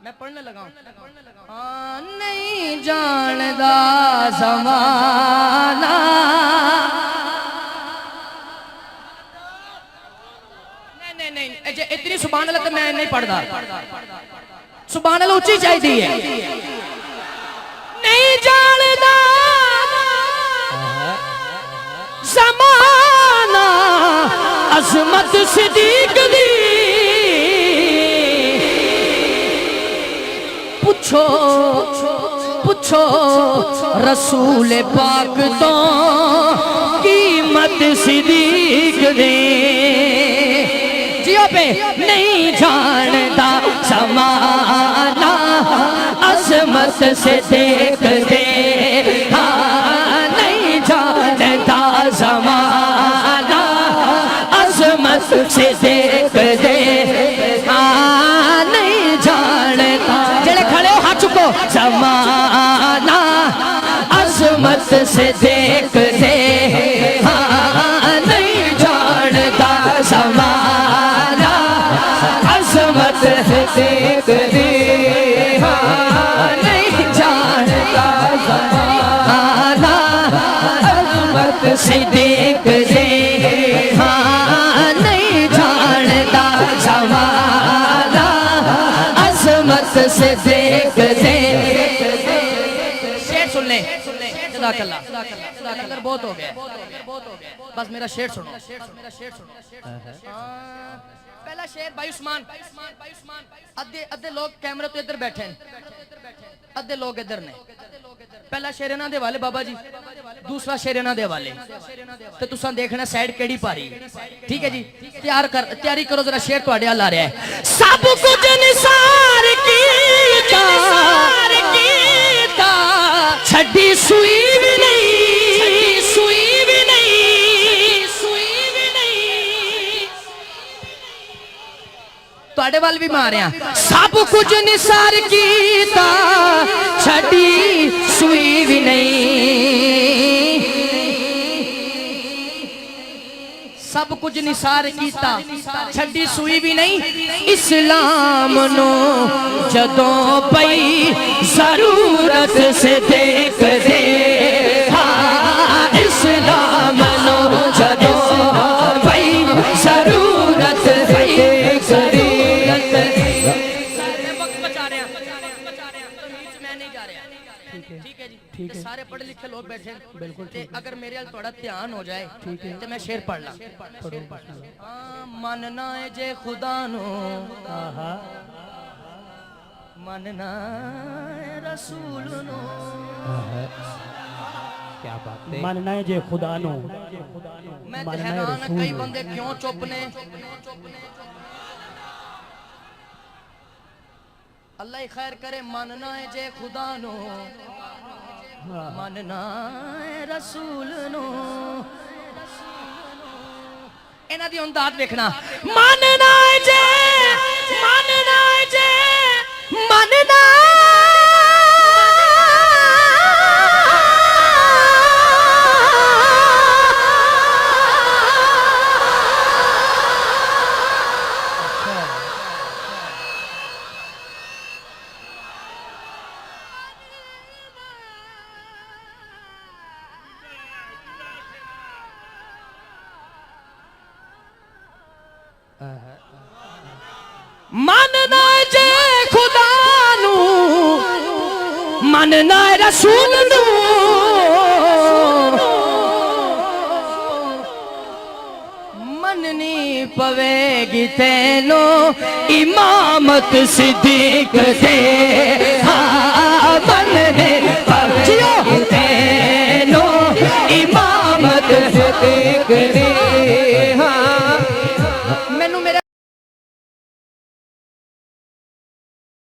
मैं पढ़ने लगा नहीं जानदा ज़माना नहीं इतनी सुभान अल्लाह तो मैं नहीं पढ़दा। सुभान अल्लाह ऊंची चाहिए है। नहीं जानदा ज़माना अज़मत सिद्दीक़ दी पुछो पुछो रसूल पाक तो कीमत सिद्दीक़ दे जियो पे नहीं जानता ज़माना अज़मत से देख दे हाँ नहीं जानता ज़माना अज़मत से देख दे हाँ नहीं जानता जड़े खड़े हो हाथ चुको ज़माना अज़मत से देख दे हाँ नहीं जानता ज़माना अज़मत से देख दे हाँ नहीं जानता ज़माना अज़मत से देख दे हाँ नहीं जानता ज़माना अज़मत से देख दे। शेर सुन ले बहुत हो गया बस मेरा शेर सुनो। पहला शेर भाई उस्मान अद्धे लोग कैमरे तो इधर बैठे हैं अद्धे लोग इधर ने। पहला शेर इन्हां दे वाले बाबा जी दूसरा शेर इन्हां दे वाले ते तुसां देखना साइड केड़ी पारी ठीक है जी। तैयारी करो जरा शेर तुहाडे हाल आ रहा है। सब कुछ निसार कीता छड्डी सुई भी नहीं सुई भी नहीं सुई भी नहीं तुहाडे वाल भी मारिया सब कुछ निसार कीता छड्डी सुई भी नहीं सब कुछ निसार कीता छड्डी सुई भी नहीं इस्लाम नो जदों पई जरूरत से देख दे हाँ इस्लाम नो जदों पई जरूरत से देख दे। ठीक है सारे पढ़े लिखे लोग बैठे बिल्कुल अगर मेरे हाल थोड़ा ध्यान हो जाए ठीक है तो मैं शेर पढ़ ला। मनना है जे खुदा नो मनना है रसूल नो क्या बात है मनना है जे खुदा नो मैं हैरान कई बंदे क्यों चुप ने। अल्लाह खैर करे मनना है जे खुदा नो मनना है रसूल नो इन्हां दी हुण दात देखना मनना है जे मनना है जे मनना मनना जे खुदा नू मनना रसूल नू मननी पवेगी तेनो इमामत सिद्दीक़ दे हाँ मननी पवेगी तेनो इमामत सिद्दीक़ दे हाँ।